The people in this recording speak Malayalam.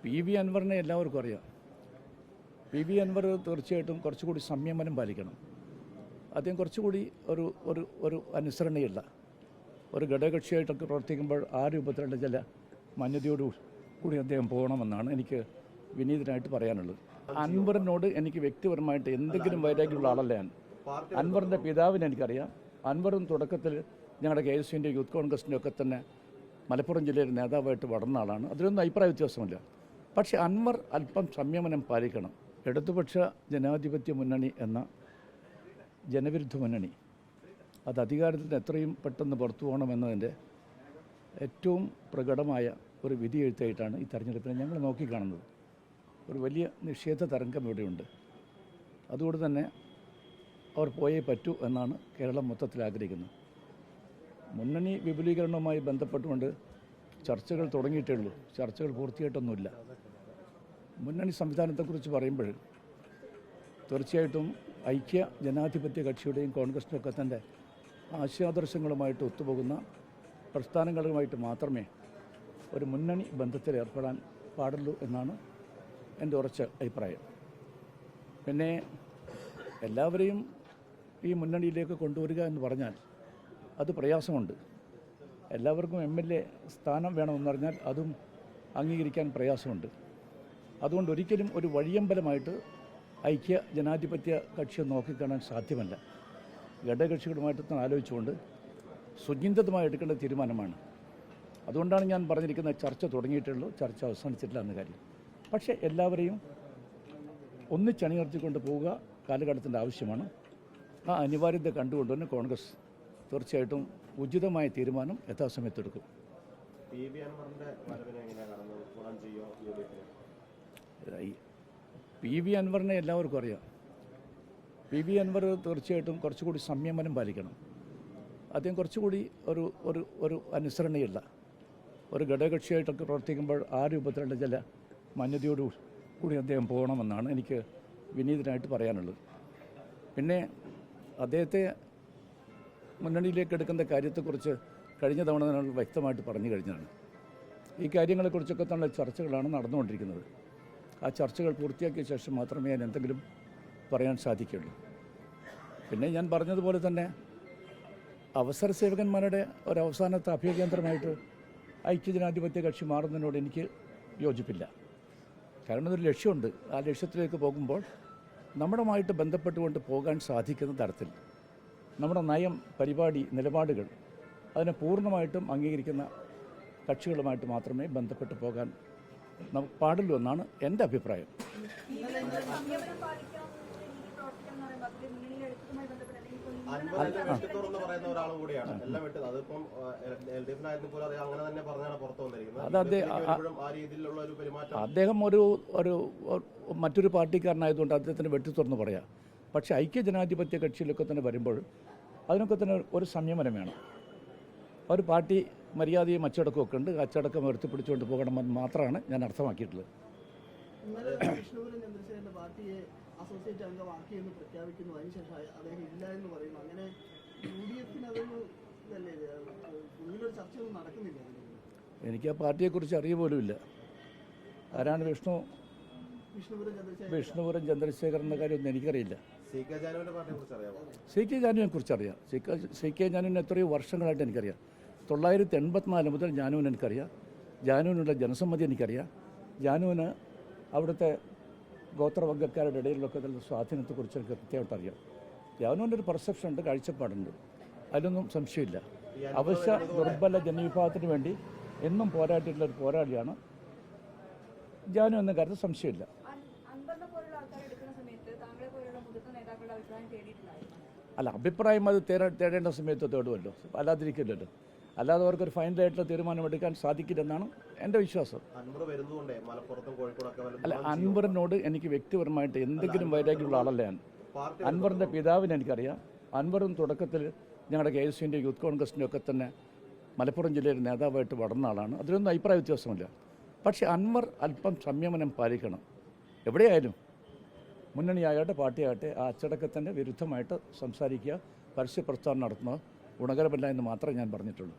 പി വി അൻവറിനെ എല്ലാവർക്കും അറിയാം. പി വി അൻവർ തീർച്ചയായിട്ടും കുറച്ചുകൂടി സംയമനം പാലിക്കണം. അദ്ദേഹം കുറച്ചുകൂടി ഒരു ഒരു ഒരു അനുസരണയുള്ള ഒരു ഘടകകക്ഷിയായിട്ടൊക്കെ പ്രവർത്തിക്കുമ്പോൾ ആ രൂപത്തിലുള്ള ചില മാന്യതയോടു കൂടി അദ്ദേഹം പോകണമെന്നാണ് എനിക്ക് വിനീതനായിട്ട് പറയാനുള്ളത്. അൻവറിനോട് എനിക്ക് വ്യക്തിപരമായിട്ട് എന്തെങ്കിലും വൈരാഗ്യമുള്ള ആളല്ല ഞാൻ. അൻവറിൻ്റെ പിതാവിനെ എനിക്കറിയാം. അൻവറും തുടക്കത്തിൽ ഞങ്ങളുടെ KSUവിൻ്റെ യൂത്ത് കോൺഗ്രസിൻ്റെ ഒക്കെ തന്നെ മലപ്പുറം ജില്ലയിലെ നേതാവായിട്ട് വളർന്ന ആളാണ്. അതിലൊന്നും അഭിപ്രായ വ്യത്യാസമില്ല. പക്ഷേ അൻവർ അല്പം സംയമനം പാലിക്കണം. ഇടതുപക്ഷ ജനാധിപത്യ മുന്നണി എന്ന ജനവിരുദ്ധ മുന്നണി അത് അധികാരത്തിന് എത്രയും പെട്ടെന്ന് പുറത്തു പോകണമെന്നതിൻ്റെ ഏറ്റവും പ്രകടമായ ഒരു വിധിയെഴുത്തായിട്ടാണ് ഈ തെരഞ്ഞെടുപ്പിനെ ഞങ്ങൾ നോക്കിക്കാണുന്നത്. ഒരു വലിയ നിഷേധ തരംഗം ഇവിടെയുണ്ട്. അതുകൊണ്ട് തന്നെ അവർ പോയേ പറ്റൂ എന്നാണ് കേരളം മൊത്തത്തിൽ ആഗ്രഹിക്കുന്നത്. മുന്നണി വിപുലീകരണവുമായി ബന്ധപ്പെട്ടുകൊണ്ട് ചർച്ചകൾ തുടങ്ങിയിട്ടേ ഉള്ളൂ. ചർച്ചകൾ പൂർത്തിയായിട്ടൊന്നുമില്ല. മുന്നണി സംവിധാനത്തെക്കുറിച്ച് പറയുമ്പോൾ തീർച്ചയായിട്ടും ഐക്യ ജനാധിപത്യ കക്ഷിയുടെയും കോൺഗ്രസിൻ്റെയും ഒക്കെ തന്നെ ആശയാദർശങ്ങളുമായിട്ട് ഒത്തുപോകുന്ന പ്രസ്ഥാനങ്ങളുമായിട്ട് മാത്രമേ ഒരു മുന്നണി ബന്ധത്തിൽ ഏർപ്പെടാൻ പാടുള്ളൂ എന്നാണ് എൻ്റെ ഉറച്ച അഭിപ്രായം. പിന്നെ എല്ലാവരെയും ഈ മുന്നണിയിലേക്ക് കൊണ്ടുവരിക എന്ന് പറഞ്ഞാൽ അത് പ്രയാസമുണ്ട്. എല്ലാവർക്കും MLA സ്ഥാനം വേണമെന്ന് പറഞ്ഞാൽ അതും അംഗീകരിക്കാൻ പ്രയാസമുണ്ട്. അതുകൊണ്ട് ഒരിക്കലും ഒരു വഴിയമ്പലമായിട്ട് ഐക്യ ജനാധിപത്യ കക്ഷിയെ നോക്കിക്കാണാൻ സാധ്യമല്ല. ഘടകകക്ഷികളുമായിട്ട് ആലോചിച്ചുകൊണ്ട് സുചിന്തിതമായി എടുക്കേണ്ട തീരുമാനമാണ്. അതുകൊണ്ടാണ് ഞാൻ പറഞ്ഞിരിക്കുന്നത് ചർച്ച തുടങ്ങിയിട്ടുള്ളൂ, ചർച്ച അവസാനിച്ചിട്ടില്ല എന്ന കാര്യം. പക്ഷേ എല്ലാവരെയും ഒന്നിച്ചണിയർത്തിക്കൊണ്ട് പോവുക കാലഘട്ടത്തിൻ്റെ ആവശ്യമാണ്. ആ അനിവാര്യത കണ്ടുകൊണ്ട് തന്നെ കോൺഗ്രസ് തീർച്ചയായിട്ടും ഉചിതമായ തീരുമാനം യഥാസമയത്തെടുക്കും. പി വി അൻവറിനെ എല്ലാവർക്കും അറിയാം. പി വി അൻവർ തീർച്ചയായിട്ടും കുറച്ചുകൂടി സംയമനം പാലിക്കണം. അദ്ദേഹം കുറച്ചുകൂടി ഒരു ഒരു ഒരു അനുസരണയുള്ള ഒരു ഘടകകക്ഷിയായിട്ടൊക്കെ പ്രവർത്തിക്കുമ്പോൾ ആ രൂപത്തിലുള്ള ചില മാന്യതയോടു കൂടി അദ്ദേഹം പോകണമെന്നാണ് എനിക്ക് വിനീതനായിട്ട് പറയാനുള്ളത്. പിന്നെ അദ്ദേഹത്തെ മുന്നണിയിലേക്ക് എടുക്കുന്ന കാര്യത്തെക്കുറിച്ച് കഴിഞ്ഞ തവണ നമ്മൾ വ്യക്തമായിട്ട് പറഞ്ഞു കഴിഞ്ഞതാണ്. ഈ കാര്യങ്ങളെക്കുറിച്ചൊക്കെ തന്നെ ചർച്ചകളാണ് നടന്നുകൊണ്ടിരിക്കുന്നത്. ആ ചർച്ചകൾ പൂർത്തിയാക്കിയ ശേഷം മാത്രമേ ഞാൻ എന്തെങ്കിലും പറയാൻ സാധിക്കുള്ളൂ. പിന്നെ ഞാൻ പറഞ്ഞതുപോലെ തന്നെ അവസര സേവകന്മാരുടെ ഒരവസാനത്തെ അഭയകേന്ദ്രമായിട്ട് ഐക്യജനാധിപത്യ കക്ഷി മാറുന്നതിനോട് എനിക്ക് യോജിപ്പില്ല. കാരണം ഒരു ലക്ഷ്യമുണ്ട്. ആ ലക്ഷ്യത്തിലേക്ക് പോകുമ്പോൾ നമ്മുടെയുമായിട്ട് ബന്ധപ്പെട്ടുകൊണ്ട് പോകാൻ സാധിക്കുന്ന തരത്തിൽ നമ്മുടെ നയം, പരിപാടി, നിലപാടുകൾ അതിനെ പൂർണ്ണമായിട്ടും അംഗീകരിക്കുന്ന കക്ഷികളുമായിട്ട് മാത്രമേ ബന്ധപ്പെട്ട് പോകാൻ നമുക്ക് പാടുള്ളൂ എന്നാണ് എൻ്റെ അഭിപ്രായം. അദ്ദേഹം ഒരു മറ്റൊരു പാർട്ടിക്കാരനായതുകൊണ്ട് അദ്ദേഹത്തിന് വെട്ടിത്തുറന്ന് പറയാം. പക്ഷേ ഐക്യ ജനാധിപത്യ കക്ഷിയിലൊക്കെ തന്നെ വരുമ്പോൾ അതിനൊക്കെ തന്നെ ഒരു സംയമനം വേണം. ഒരു പാർട്ടി മര്യാദയും അച്ചടക്കമൊക്കെ ഉണ്ട്. അച്ചടക്കം ഉയർത്തിപ്പിടിച്ചുകൊണ്ട് പോകണമെന്ന് മാത്രമാണ് ഞാൻ അർത്ഥമാക്കിയിട്ടുള്ളത്. എനിക്ക് ആ പാർട്ടിയെക്കുറിച്ച് അറിയ പോലുമില്ല. ആരാണ് വിഷ്ണുപുരം ചന്ദ്രശേഖരൻ എന്ന കാര്യമൊന്നും എനിക്കറിയില്ല. സി കെ ജാനുവിനെ കുറിച്ച് അറിയാം. സി കെ ജാനുവിനെ എത്രയോ വർഷങ്ങളായിട്ട് എനിക്കറിയാം. 1984 മുതൽ ജാനുവിനെ എനിക്കറിയാം. ജാനുവിനുള്ള ജനസമ്മതി എനിക്കറിയാം. ജാനുവിന് അവിടുത്തെ ഗോത്രവർഗ്ഗക്കാരുടെ ഇടയിലൊക്കെ നല്ല സ്വാധീനത്തെക്കുറിച്ച് എനിക്ക് കൃത്യമായിട്ട് അറിയാം. ജാനുവിൻ്റെ ഒരു പെർസെപ്ഷൻ ഉണ്ട്, കാഴ്ചപ്പാടുണ്ട്. അതിലൊന്നും സംശയമില്ല. അവശ്യ ദുർബല ജനവിഭാഗത്തിന് വേണ്ടി എന്നും പോരാട്ടിയിട്ടുള്ള ഒരു പോരാളിയാണ് ജാനു എന്ന കാര്യത്തിൽ സംശയമില്ല. അല്ല, അഭിപ്രായം അത് തേടേണ്ട സമയത്ത് തേടുമല്ലോ, അല്ലാതിരിക്കില്ലല്ലോ. അല്ലാതെ അവർക്കൊരു ഫൈനലായിട്ടുള്ള തീരുമാനമെടുക്കാൻ സാധിക്കില്ലെന്നാണ് എൻ്റെ വിശ്വാസം. അല്ല, അൻവറിനോട് എനിക്ക് വ്യക്തിപരമായിട്ട് എന്തെങ്കിലും വൈരാഗ്യമുള്ള ആളല്ല ഞാൻ. അൻവറിൻ്റെ പിതാവിനെ എനിക്കറിയാം. അൻവറും തുടക്കത്തിൽ ഞങ്ങളുടെ KSUവിൻ്റെ യൂത്ത് കോൺഗ്രസിൻ്റെ ഒക്കെ തന്നെ മലപ്പുറം ജില്ലയിലെ നേതാവായിട്ട് വളർന്ന ആളാണ്. അതിലൊന്നും അഭിപ്രായ വ്യത്യാസമില്ല. പക്ഷേ അൻവർ അല്പം സംയമനം പാലിക്കണം. എവിടെയായാലും മുന്നണിയാകട്ടെ പാർട്ടിയാകട്ടെ ആ അച്ചടക്കത്തിൻ്റെ വിരുദ്ധമായിട്ട് സംസാരിക്കുക, പരസ്യ പ്രസ്താവന നടത്തുന്നത് ഗുണകരമല്ല എന്ന് മാത്രമേ ഞാൻ പറഞ്ഞിട്ടുള്ളൂ.